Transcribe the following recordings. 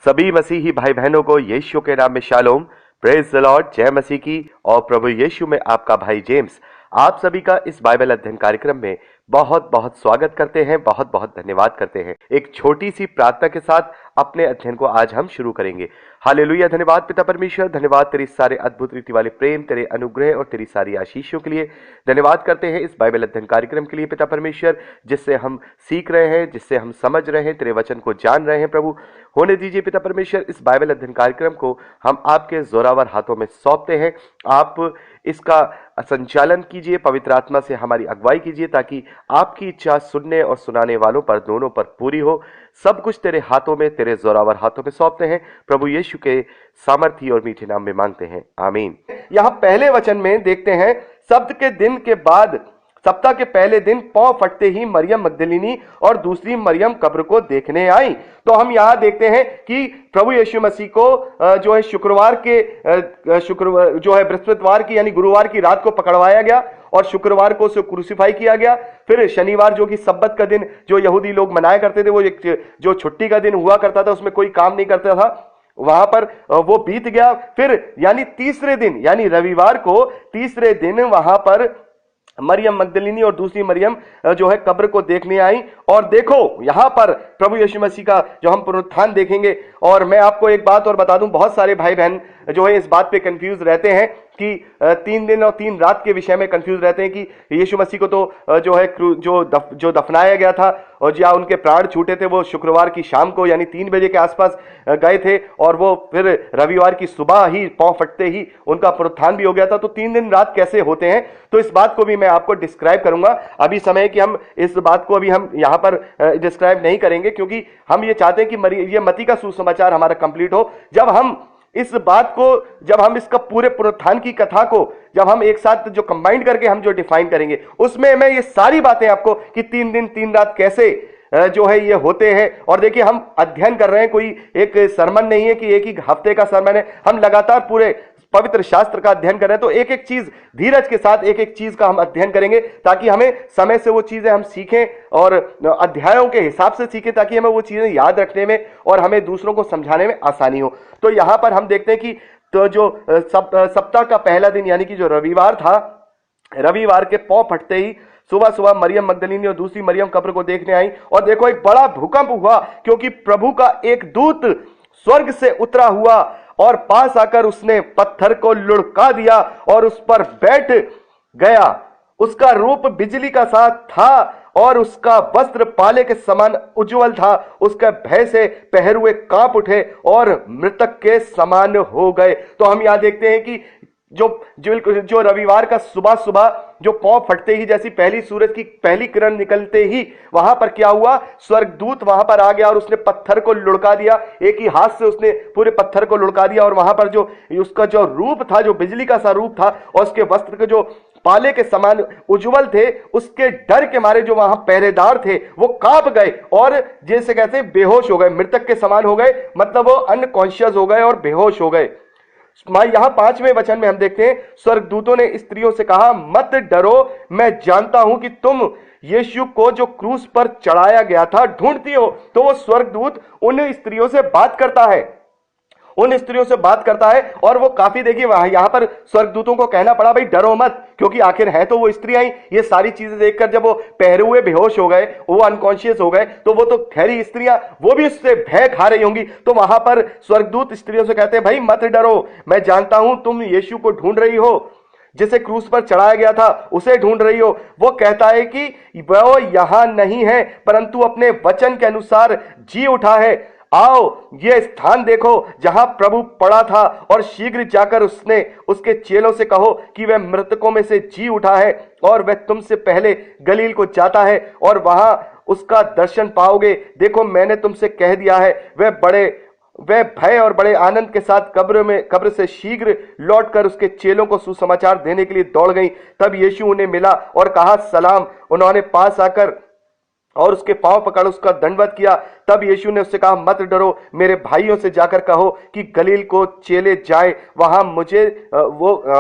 सभी मसीही भाई बहनों को यीशु के नाम में शालोम, प्रेज द लॉर्ड, जय मसीह की। और प्रभु यीशु में आपका भाई जेम्स आप सभी का इस बाइबल अध्ययन कार्यक्रम में बहुत बहुत स्वागत करते हैं, बहुत बहुत धन्यवाद करते हैं। एक छोटी सी प्रार्थना के साथ अपने अध्ययन को आज हम शुरू करेंगे। हालेलुया। धन्यवाद पिता परमेश्वर, धन्यवाद तेरी सारे अद्भुत रीति वाले प्रेम, तेरे अनुग्रह और तेरी सारी आशीषों के लिए। धन्यवाद करते हैं इस बाइबल अध्ययन कार्यक्रम के लिए पिता परमेश्वर, जिससे हम सीख रहे हैं, जिससे हम समझ रहे हैं, तेरे वचन को जान रहे हैं। प्रभु होने दीजिए पिता परमेश्वर, इस बाइबल अध्ययन कार्यक्रम को हम आपके जोरावर हाथों में सौंपते हैं। आप इसका संचालन कीजिए, पवित्र आत्मा से हमारी अगुवाई कीजिए, ताकि आपकी इच्छा सुनने और सुनाने वालों पर दोनों पर पूरी हो। सब कुछ तेरे हाथों में, तेरे जोरावर हाथों में सौंपते हैं। प्रभु यीशु के सामर्थी और मीठे नाम में मांगते हैं, आमीन। यहाँ पहले वचन में देखते हैं, सब्त के दिन के बाद सप्ताह के पहले दिन पौ फटते ही मरियम मगदलिनी और दूसरी मरियम कब्र को देखने आई। तो हम यहाँ देखते हैं कि प्रभु यीशु मसीह को जो है शुक्रवार जो है बृहस्पतिवार की यानी गुरुवार की रात को पकड़वाया गया और शुक्रवार को उसे क्रूसीफाई किया गया। फिर शनिवार जो कि सब्बत का दिन जो यहूदी लोग मनाया करते थे, वो एक जो छुट्टी का दिन हुआ करता था, उसमें कोई काम नहीं करता था, वहां पर वो बीत गया। फिर यानी तीसरे दिन यानी रविवार को तीसरे दिन वहां पर मरियम मगदलिनी और दूसरी मरियम जो है कब्र को देखने आई। और देखो यहां पर प्रभु यीशु मसीह का जो हम पुनरुत्थान देखेंगे। और मैं आपको एक बात और बता दूं, बहुत सारे भाई बहन जो है इस बात पे कंफ्यूज रहते हैं कि 3 दिन और 3 रात के विषय में कंफ्यूज रहते हैं कि यीशु मसीह को तो जो है जो दफनाया गया था और जहाँ उनके प्राण छूटे थे वो शुक्रवार की शाम को यानी 3 बजे के आसपास गए थे, और वो फिर रविवार की सुबह ही पांव फटते ही उनका पुनरुत्थान भी हो गया था। तो 3 दिन रात कैसे होते हैं, तो इस बात को भी मैं आपको डिस्क्राइब करूंगा। अभी समय कि हम इस बात को अभी हम यहाँ पर डिस्क्राइब नहीं करेंगे, क्योंकि हम ये चाहते हैं कि ये मत्ती का सुसमाचार हमारा कंप्लीट हो। जब हम इस बात को, जब हम इसका पूरे पुनरुत्थान की कथा को जब हम एक साथ जो कंबाइन करके हम जो डिफाइन करेंगे, उसमें मैं ये सारी बातें आपको कि 3 दिन 3 रात कैसे जो है ये होते हैं। और देखिए हम अध्ययन कर रहे हैं, कोई एक सरमन नहीं है कि एक ही हफ्ते का सरमन है, हम लगातार पूरे पवित्र शास्त्र का अध्ययन कर रहे हैं। तो एक एक चीज धीरज के साथ एक एक चीज का हम अध्ययन करेंगे, ताकि हमें समय से वो चीजें हम सीखें और अध्यायों के हिसाब से सीखें, ताकि हमें वो चीजें याद रखने में और हमें दूसरों को समझाने में आसानी हो। तो यहां पर हम देखते हैं कि तो जो सप्ताह का पहला दिन यानी कि जो रविवार था, रविवार के पौ फटते ही सुबह सुबह मरियम मगदलिनी और दूसरी मरियम कब्र को देखने आई। और देखो एक बड़ा भूकंप हुआ, क्योंकि प्रभु का एक दूत स्वर्ग से उतरा हुआ और पास आकर उसने पत्थर को लुढ़का दिया और उस पर बैठ गया। उसका रूप बिजली का सा था और उसका वस्त्र पाले के समान उज्जवल था। उसके भय से पहरुए कांप उठे और मृतक के समान हो गए। तो हम यहां देखते हैं कि जो रविवार का सुबह सुबह जो पौ फटते ही जैसी पहली सूरज की पहली किरण निकलते ही वहां पर क्या हुआ, स्वर्गदूत वहां पर आ गया और उसने पत्थर को लुढ़का दिया। एक ही हाथ से उसने पूरे पत्थर को लुढ़का दिया और वहां पर जो उसका जो रूप था, जो बिजली का सा रूप था, और उसके वस्त्र के जो पाले के समान उज्जवल थे, उसके डर के मारे जो वहां पहरेदार थे वो कांप गए और जैसे कहते हैं बेहोश हो गए, मृतक के समान हो गए, मतलब वो अनकॉन्शियस हो गए और बेहोश हो गए। यहां 5वें वचन में हम देखते हैं, स्वर्गदूतों ने स्त्रियों से कहा, मत डरो, मैं जानता हूं कि तुम यीशु को जो क्रूस पर चढ़ाया गया था ढूंढती हो। तो वो स्वर्गदूत उन स्त्रियों से बात करता है, उन स्त्रियों से बात करता है। और वो काफी देखिए यहां पर स्वर्गदूतों को कहना पड़ा, भाई डरो मत, क्योंकि आखिर है तो वो स्त्रियां ही। ये सारी चीजें देखकर जब वो पहरे हुए बेहोश हो गए, वो अनकॉन्शियस हो गए, तो वो तो खैरी स्त्रियां, वो भी उससे भय खा रही होंगी। तो वहां पर स्वर्गदूत स्त्रियों से कहते हैं, भाई मत डरो, मैं जानता हूं तुम यीशु को ढूंढ रही हो, जिसे क्रूस पर चढ़ाया गया था, उसे ढूंढ रही हो। वो कहता है कि वो यहां नहीं है, परंतु अपने वचन के अनुसार जी उठा है। आओ ये स्थान देखो जहां प्रभु पड़ा था, और शीघ्र जाकर उसके चेलों से कहो कि वह मृतकों में से जी उठा है और वह तुमसे पहले गलील को जाता है और वहां उसका दर्शन पाओगे। देखो मैंने तुमसे कह दिया है। वह भय और बड़े आनंद के साथ कब्र से शीघ्र लौटकर उसके चेलों को सुसमाचार देने के लिए दौड़ गई। तब यीशु उन्हें मिला और कहा, सलाम। उन्होंने पास आकर और उसके पांव पकड़ उसका दंडवत किया। तब यीशु ने उससे कहा, मत डरो, मेरे भाइयों से जाकर कहो कि गलील को चेले जाए, वहां मुझे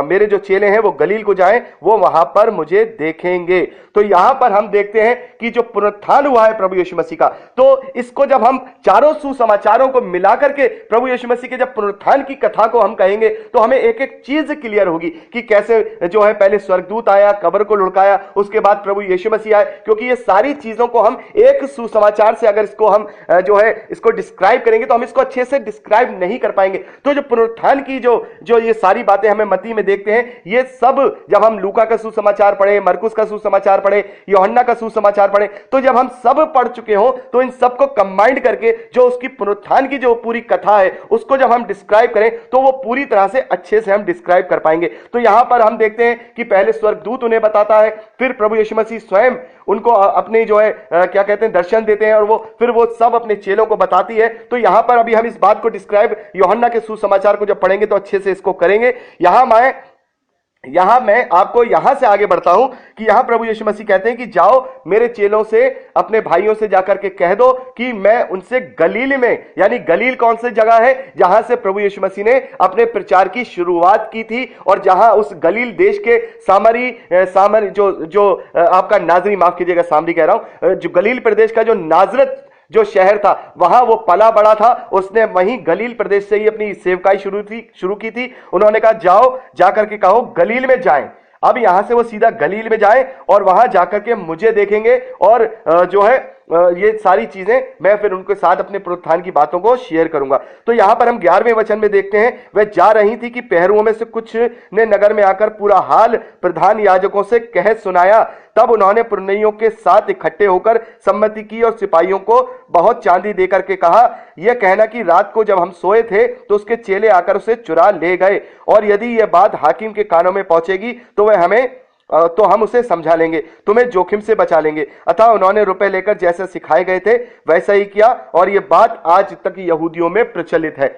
मेरे जो चेले हैं वो गलील को जाएं, वो वहां पर मुझे देखेंगे। तो यहां पर हम देखते हैं कि जो पुनरुत्थान हुआ है प्रभु यीशु मसीह का, तो इसको जब हम चारों सुसमाचारों को मिलाकर के प्रभु यीशु मसीह के जब पुनरुत्थान की कथा को हम कहेंगे, तो हमें एक एक चीज क्लियर होगी कि कैसे जो है पहले स्वर्गदूत आया, कब्र को लुढ़काया, उसके बाद प्रभु यीशु मसीह आए। क्योंकि ये सारी चीजों को हम एक सुसमाचार से अगर इसको हम जो है इसको डिस्क्राइब करेंगे तो हम इसको अच्छे से डिस्क्राइब नहीं कर पाएंगे। तो जो पुनरुत्थान की जो ये सारी बातें हमें मत्ती में देखते हैं, ये सब जब हम लूका का सुसमाचार पढ़े, मरकुस का सुसमाचार पढ़े, यूहन्ना का सुसमाचार पढ़े, तो जब हम सब पढ़ चुके हो तो इन सबको कंबाइंड करके जो उसकी पुनरुत्थान की जो पूरी कथा है उसको जब हम डिस्क्राइब करें तो वो पूरी तरह से अच्छे से हम डिस्क्राइब कर पाएंगे। तो यहां पर हम देखते हैं कि पहले स्वर्गदूत उन्हें बताता है, फिर प्रभु यीशु मसीह स्वयं उनको अपने जो है क्या कहते हैं दर्शन देते हैं, और फिर वो सब अपने चेलों को बताती है। तो यहां पर अभी हम इस बात को डिस्क्राइब यूहन्ना के सुसमाचार को जब पढ़ेंगे तो अच्छे से इसको करेंगे। यहां मैं आपको यहां से आगे बढ़ता हूं कि यहां प्रभु यीशु मसीह कहते हैं कि जाओ मेरे चेलों से, अपने भाइयों से जाकर के कह दो कि मैं उनसे गलील में, यानी गलील कौन सी जगह है जहां से प्रभु यीशु मसीह ने अपने प्रचार की शुरुआत की थी, और जहां उस गलील देश के सामरी जो आपका नाजरी, माफ कीजिएगा सामरी कह रहा हूं, जो गलील प्रदेश का जो नाजरत जो शहर था वहां वो पला बड़ा था, उसने वहीं गलील प्रदेश से ही अपनी सेवकाई शुरू की थी। उन्होंने कहा जाओ जाकर के कहो गलील में जाएं। अब यहां से वो सीधा गलील में जाएं और वहां जाकर के मुझे देखेंगे, और जो है ये सारी चीजें मैं फिर उनके साथ अपने पुनरुत्थान की बातों को शेयर करूंगा। तो यहां पर हम 11वें वचन में देखते हैं, वह जा रही थी कि पहरुओं में से कुछ ने नगर में आकर पूरा हाल प्रधान याजकों से कह सुनाया। तब उन्होंने पुरनियों के साथ इकट्ठे होकर सम्मति की और सिपाहियों को बहुत चांदी देकर के कहा, यह कहना कि रात को जब हम सोए थे तो उसके चेले आकर उसे चुरा ले गए, और यदि यह बात हाकिम के कानों में पहुंचेगी तो हम उसे समझा लेंगे, तुम्हें जोखिम से बचा लेंगे। अतः उन्होंने रुपए लेकर जैसे सिखाए गए थे वैसा ही किया, और यह बात आज तक यहूदियों में प्रचलित है।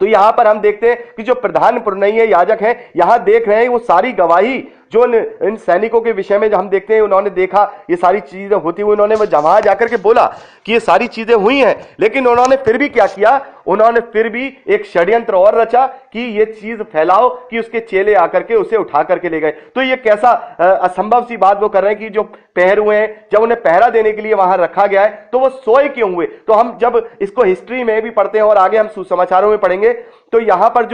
तो यहां पर हम देखते हैं कि जो प्रधान पुरनिये याजक हैं यहां देख रहे हैं वो सारी गवाही जो इन सैनिकों के विषय में जो हम देखते हैं, उन्होंने देखा ये सारी चीजें होती हुई, उन्होंने वहां जाकर के बोला कि ये सारी चीजें हुई हैं, लेकिन उन्होंने फिर भी क्या किया, उन्होंने फिर भी एक षड्यंत्र और रचा कि ये चीज फैलाओ कि उसके चेले आकर के उसे उठा करके ले गए। तो ये कैसा असंभव सी बात वो कर रहे हैं कि जो पहरुए हैं, जब उन्हें पहरा देने के लिए वहां रखा गया है तो वो सोए क्यों हुए। तो हम जब इसको हिस्ट्री में भी पढ़ते हैं और आगे हम सुसमाचारों में पढ़ेंगे, तो यहां पर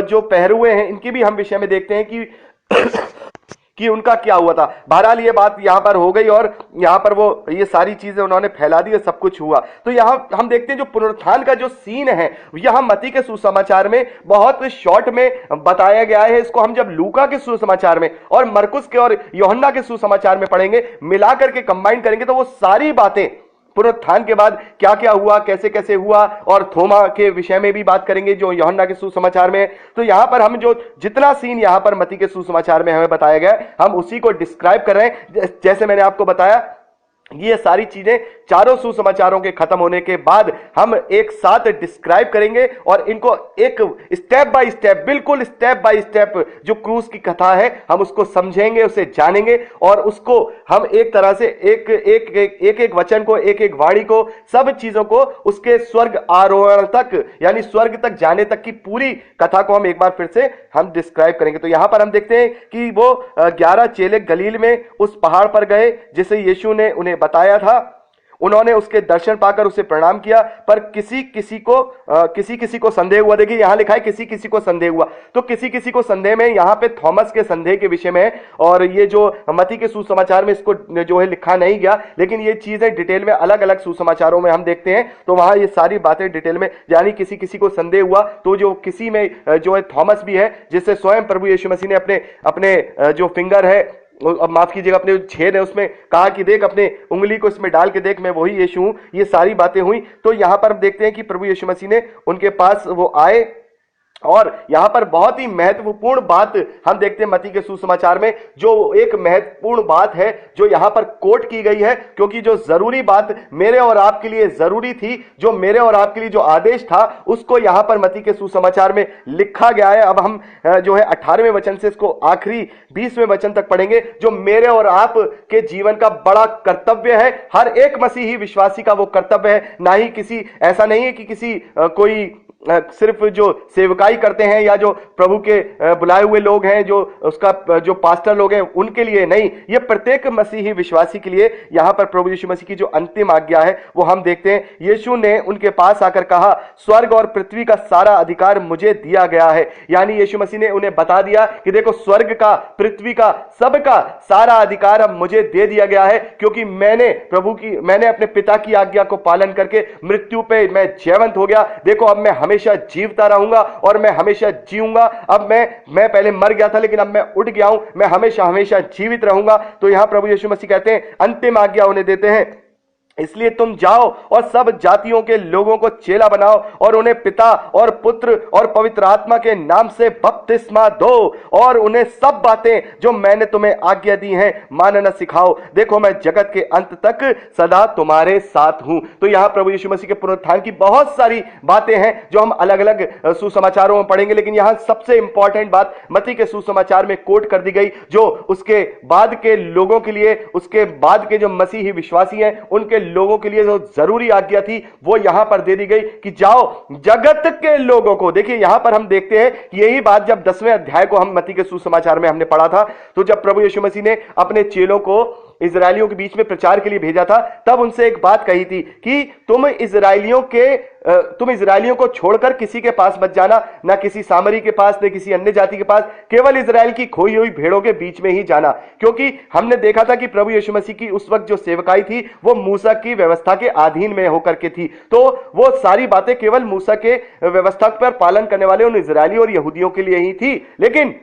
जो पहरुए हैं इनकी भी हम विषय में देखते हैं कि उनका क्या हुआ था। बहरहाल ये बात यहां पर हो गई, और यहां पर वो ये सारी चीजें उन्होंने फैला दी और सब कुछ हुआ। तो यहां हम देखते हैं जो पुनरुत्थान का जो सीन है यहां मत्ती के सुसमाचार में बहुत शॉर्ट में बताया गया है। इसको हम जब लूका के सुसमाचार में और मरकुस के और यूहन्ना के सुसमाचार में पढ़ेंगे, मिलाकर के कंबाइन करेंगे, तो वो सारी बातें पुनरुत्थान के बाद क्या क्या हुआ, कैसे कैसे हुआ, और थोमा के विषय में भी बात करेंगे जो यूहन्ना के सुसमाचार में है। तो यहां पर हम जो जितना सीन यहां पर मत्ती के सुसमाचार में हमें बताया गया है, हम उसी को डिस्क्राइब कर रहे हैं। जैसे मैंने आपको बताया, ये सारी चीजें चारों सुसमाचारों के खत्म होने के बाद हम एक साथ डिस्क्राइब करेंगे, और इनको एक स्टेप बाय स्टेप, बिल्कुल स्टेप बाय स्टेप जो क्रूस की कथा है हम उसको समझेंगे, उसे जानेंगे, और उसको हम एक तरह से एक वचन को, एक एक वाणी को, सब चीजों को उसके स्वर्ग आरोहण तक, यानी स्वर्ग तक जाने तक की पूरी कथा को हम एक बार फिर से हम डिस्क्राइब करेंगे। तो यहां पर हम देखते हैं कि वो 11 चेले गलील में उस पहाड़ पर गए जिसे यीशु ने उन्हें बताया था। उन्होंने उसके दर्शन पाकर उसे प्रणाम किया, पर किसी किसी को संदेह हुआ। देखिए यहां लिखा है किसी किसी को संदेह हुआ, तो किसी किसी को संदेह में यहां पे थॉमस के संदेह के विषय में है, और ये जो मत्ती के सुसमाचार में इसको जो है लिखा नहीं गया, लेकिन ये चीजें डिटेल में अलग अलग सुसमाचारों में हम देखते हैं, तो वहां ये सारी बातें डिटेल में, यानी किसी किसी को संदेह हुआ। तो जो किसी में जो है थॉमस भी है, जिससे स्वयं प्रभु यीशु मसीह ने अपने जो फिंगर है, अब माफ कीजिएगा, अपने छेद है उसमें कहा कि देख अपने उंगली को इसमें डाल के देख, मैं वही यीशु हूं। ये सारी बातें हुई। तो यहां पर हम देखते हैं कि प्रभु यीशु मसीह ने उनके पास वो आए और यहां पर बहुत ही महत्वपूर्ण बात हम देखते हैं मत्ती के सुसमाचार में, जो एक महत्वपूर्ण बात है जो यहां पर कोट की गई है, क्योंकि जो जरूरी बात मेरे और आपके लिए जरूरी थी, जो मेरे और आपके लिए जो आदेश था, उसको यहां पर मत्ती के सुसमाचार में लिखा गया है। अब हम जो है 18वें वचन से इसको आखिरी 20वें वचन तक पढ़ेंगे, जो मेरे और आप के जीवन का बड़ा कर्तव्य है, हर एक मसीही विश्वासी का वो कर्तव्य है। ना ही किसी, ऐसा नहीं है कि किसी कोई सिर्फ जो सेवकाई करते हैं या जो प्रभु के बुलाए हुए लोग हैं, जो उसका जो पास्टर लोग हैं, उनके लिए नहीं, ये प्रत्येक मसीही विश्वासी के लिए यहां पर प्रभु यीशु मसीह की जो अंतिम आज्ञा है वो हम देखते हैं। यीशु ने उनके पास आकर कहा, स्वर्ग और पृथ्वी का सारा अधिकार मुझे दिया गया है। यानी यीशु मसीह ने उन्हें बता दिया कि देखो, स्वर्ग का, पृथ्वी का, सबका सारा अधिकार अब मुझे दे दिया गया है, क्योंकि मैंने अपने पिता की आज्ञा को पालन करके मृत्यु पे मैं जयवंत हो गया। देखो, अब मैं हमेशा जीवता रहूंगा और मैं हमेशा जीऊंगा। अब मैं पहले मर गया था, लेकिन अब मैं उठ गया हूं, मैं हमेशा हमेशा जीवित रहूंगा। तो यहां प्रभु यीशु मसीह कहते हैं, अंतिम आज्ञा उन्हें देते हैं, इसलिए तुम जाओ और सब जातियों के लोगों को चेला बनाओ और उन्हें पिता और पुत्र और पवित्र आत्मा के नाम से बपतिस्मा दो और उन्हें सब बातें जो मैंने तुम्हें आज्ञा दी हैं मानना सिखाओ। देखो, मैं जगत के अंत तक सदा तुम्हारे साथ हूं। तो यहां प्रभु यीशु मसीह के पुनरुत्थान की बहुत सारी बातें हैं जो हम अलग अलग सुसमाचारों में पढ़ेंगे, लेकिन यहां सबसे इंपॉर्टेंट बात मत्ती के सुसमाचार में कोट कर दी गई, जो उसके बाद के लोगों के लिए, उसके बाद के जो मसीही विश्वासी हैं उनके लोगों के लिए जो जरूरी आज्ञा थी वो यहां पर दे दी गई कि जाओ जगत के लोगों को। देखिए, यहां पर हम देखते हैं कि यही बात जब 10वें अध्याय को हम मत्ती के सुसमाचार में हमने पढ़ा था, तो जब प्रभु यीशु मसीह ने अपने चेलों को इजरायलियों के बीच में प्रचार के लिए भेजा था, तब उनसे एक बात कही थी कि तुम इजरायलियों को छोड़कर किसी के पास मत जाना, ना किसी सामरी के पास, न किसी अन्य जाति के पास, केवल इजराइल की खोई हुई भेड़ों के बीच में ही जाना। क्योंकि हमने देखा था कि प्रभु यीशु मसीह की उस वक्त जो सेवकाई थी वो मूसा की व्यवस्था के अधीन में होकर के थी, तो वो सारी बातें केवल मूसा के व्यवस्था पर पालन करने वाले उन इजरायली और यहूदियों के लिए ही थी। लेकिन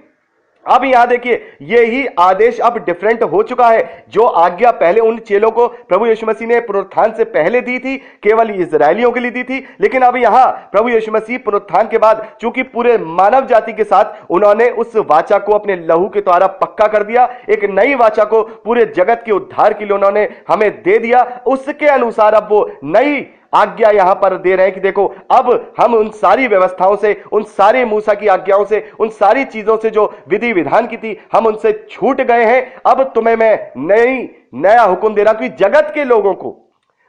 अब यहां देखिए, यही आदेश अब डिफरेंट हो चुका है। जो आज्ञा पहले उन चेलों को प्रभु यीशु मसीह ने पुनरुत्थान से पहले दी थी, केवल इजरायलियों के लिए दी थी, लेकिन अब यहां प्रभु यीशु मसीह पुनरुत्थान के बाद चूंकि पूरे मानव जाति के साथ उन्होंने उस वाचा को अपने लहू के द्वारा पक्का कर दिया, एक नई वाचा को पूरे जगत के उद्धार के लिए उन्होंने हमें दे दिया, उसके अनुसार अब वो नई आज्ञा यहां पर दे रहे हैं कि देखो, अब हम उन सारी व्यवस्थाओं से, उन सारे मूसा की आज्ञाओं से, उन सारी चीजों से जो विधि विधान की थी, हम उनसे छूट गए हैं। अब तुम्हें मैं नया हुक्म दे रहा हूं कि जगत के लोगों को,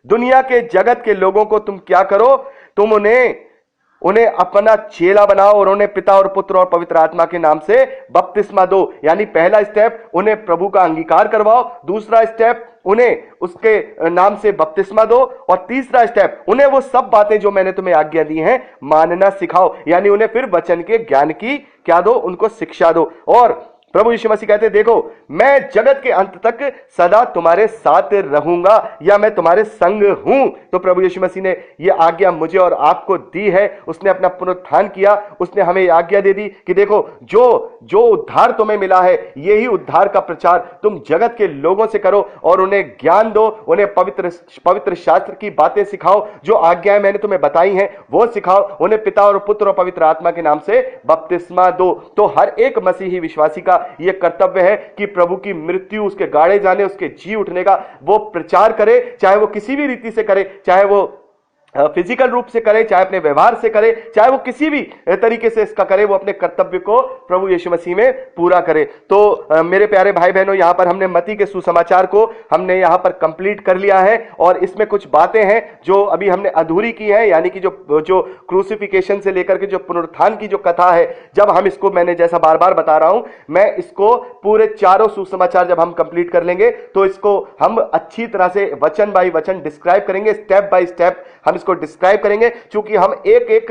दुनिया के जगत के लोगों को तुम क्या करो, तुम उन्हें अपना चेला बनाओ और उन्हें पिता और पुत्र और पवित्र आत्मा के नाम से बपतिस्मा दो। यानी पहला स्टेप, उन्हें प्रभु का अंगीकार करवाओ। दूसरा स्टेप, उन्हें उसके नाम से बपतिस्मा दो। और तीसरा स्टेप, उन्हें वो सब बातें जो मैंने तुम्हें आज्ञा दी हैं मानना सिखाओ। यानी उन्हें फिर वचन के ज्ञान की क्या दो, उनको शिक्षा दो। और प्रभु यीशु मसीह कहते, देखो, मैं जगत के अंत तक सदा तुम्हारे साथ रहूंगा, या मैं तुम्हारे संग हूं। तो प्रभु यीशु मसीह ने यह आज्ञा मुझे और आपको दी है। उसने अपना पुनरुत्थान किया, उसने हमें आज्ञा दे दी कि देखो, जो उद्धार तुम्हें मिला है, यही उद्धार का प्रचार तुम जगत के लोगों से करो और उन्हें ज्ञान दो, उन्हें पवित्र शास्त्र की बातें सिखाओ, जो आज्ञाएं मैंने तुम्हें बताई हैं वो सिखाओ, उन्हें पिता और पुत्र और पवित्र आत्मा के नाम से बपतिस्मा दो। तो हर एक मसीही विश्वासी का यह कर्तव्य है कि प्रभु की मृत्यु, उसके गाड़े जाने, उसके जी उठने का वो प्रचार करे, चाहे वो किसी भी रीति से करे, चाहे वो फिजिकल रूप से करे, चाहे अपने व्यवहार से करे, चाहे वो किसी भी तरीके से इसका करे, वो अपने कर्तव्य को प्रभु यीशु मसीह में पूरा करे। तो मेरे प्यारे भाई बहनों, यहां पर हमने मत्ती के सुसमाचार को हमने यहां पर कंप्लीट कर लिया है, और इसमें कुछ बातें हैं जो अभी हमने अधूरी की है। यानी कि जो क्रूसिफिकेशन से लेकर के जो पुनरुत्थान की जो कथा है, जब हम इसको, मैंने जैसा बार बार बता रहा हूं, मैं इसको पूरे चारों सुसमाचार जब हम कंप्लीट कर लेंगे तो इसको हम अच्छी तरह से वचन बाय वचन डिस्क्राइब करेंगे, स्टेप बाय स्टेप हम इसको डिस्क्राइब करेंगे। चूंकि हम एक एक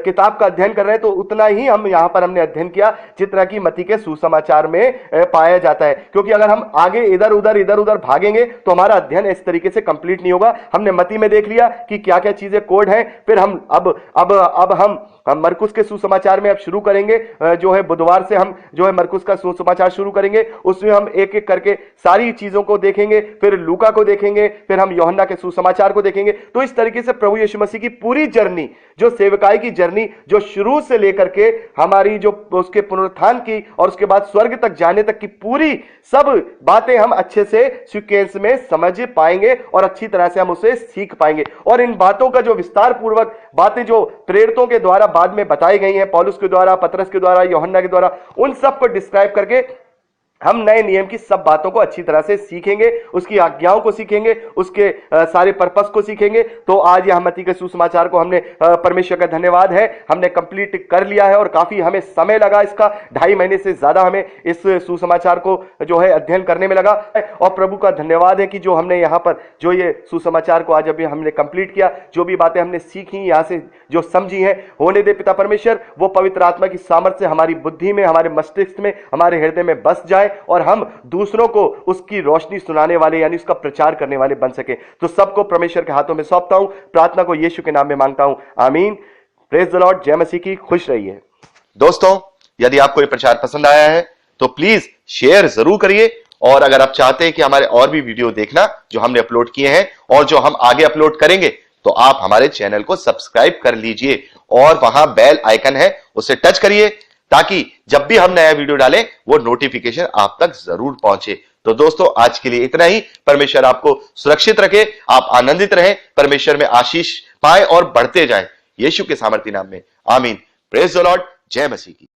किताब का अध्ययन कर रहे हैं, तो उतना ही हम यहां पर हमने अध्ययन किया जितना कि मत्ती के सुसमाचार में पाया जाता है। क्योंकि अगर हम आगे इधर उधर भागेंगे तो हमारा अध्ययन इस तरीके से कंप्लीट नहीं होगा। हमने मत्ती में देख लिया कि क्या क्या चीजें कोड हैं, फिर हम अब हम मरकुस के सुसमाचार में अब शुरू करेंगे। जो है बुधवार से हम जो है मरकुस का सुसमाचार शुरू करेंगे, उसमें हम एक एक करके सारी चीजों को देखेंगे, फिर लूका को देखेंगे, फिर हम यूहन्ना के सुसमाचार को देखेंगे। तो इस तरीके से प्रभु यीशु मसीह की पूरी जर्नी, जो सेवकाई की जर्नी, जो शुरू से लेकर के हमारी जो उसके पुनरुत्थान की और उसके बाद स्वर्ग तक जाने तक की पूरी सब बातें हम अच्छे से सीक्वेंस में समझ पाएंगे और अच्छी तरह से हम उसे सीख पाएंगे। और इन बातों का जो विस्तार पूर्वक बातें जो प्रेरितों के द्वारा बाद में बताई गई हैं, पौलुस के द्वारा, पतरस के द्वारा, यूहन्ना के द्वारा, उन सब को डिस्क्राइब करके हम नए नियम की सब बातों को अच्छी तरह से सीखेंगे, उसकी आज्ञाओं को सीखेंगे, उसके सारे पर्पस को सीखेंगे। तो आज यह मत्ती के सुसमाचार को हमने परमेश्वर का धन्यवाद है, हमने कंप्लीट कर लिया है और काफी हमें समय लगा, इसका 2.5 महीने से ज्यादा हमें इस सुसमाचार को जो है अध्ययन करने में लगा। और प्रभु का धन्यवाद है कि जो हमने यहाँ पर जो ये सुसमाचार को आज अभी हमने कंप्लीट किया, जो भी बातें हमने सीखी यहाँ से जो समझी हैं, होने दे पिता परमेश्वर वो पवित्र आत्मा की सामर्थ्य से हमारी बुद्धि में, हमारे मस्तिष्क में, हमारे हृदय में बस जाए और हम दूसरों को उसकी रोशनी सुनाने वाले यानी उसका प्रचार करने वाले बन सके। तो सबको परमेश्वर के हाथों में सौंपता हूं, प्रार्थना को यीशु के नाम में मांगता हूं, आमीन। प्रेज द लॉर्ड, जय मसीह की, खुश रहिए। दोस्तों, यदि आपको ये प्रचार पसंद आया है तो प्लीज शेयर जरूर करिए, और अगर आप चाहते हैं कि हमारे और भी वीडियो देखना जो हमने अपलोड किए हैं और जो हम आगे अपलोड करेंगे, तो आप हमारे चैनल को सब्सक्राइब कर लीजिए और वहां बेल आइकन है उसे टच करिए, ताकि जब भी हम नया वीडियो डालें वो नोटिफिकेशन आप तक जरूर पहुंचे। तो दोस्तों, आज के लिए इतना ही। परमेश्वर आपको सुरक्षित रखे, आप आनंदित रहें, परमेश्वर में आशीष पाए और बढ़ते जाएं, यीशु के सामर्थी नाम में, आमीन। प्रेज द लॉर्ड, जय मसीह की।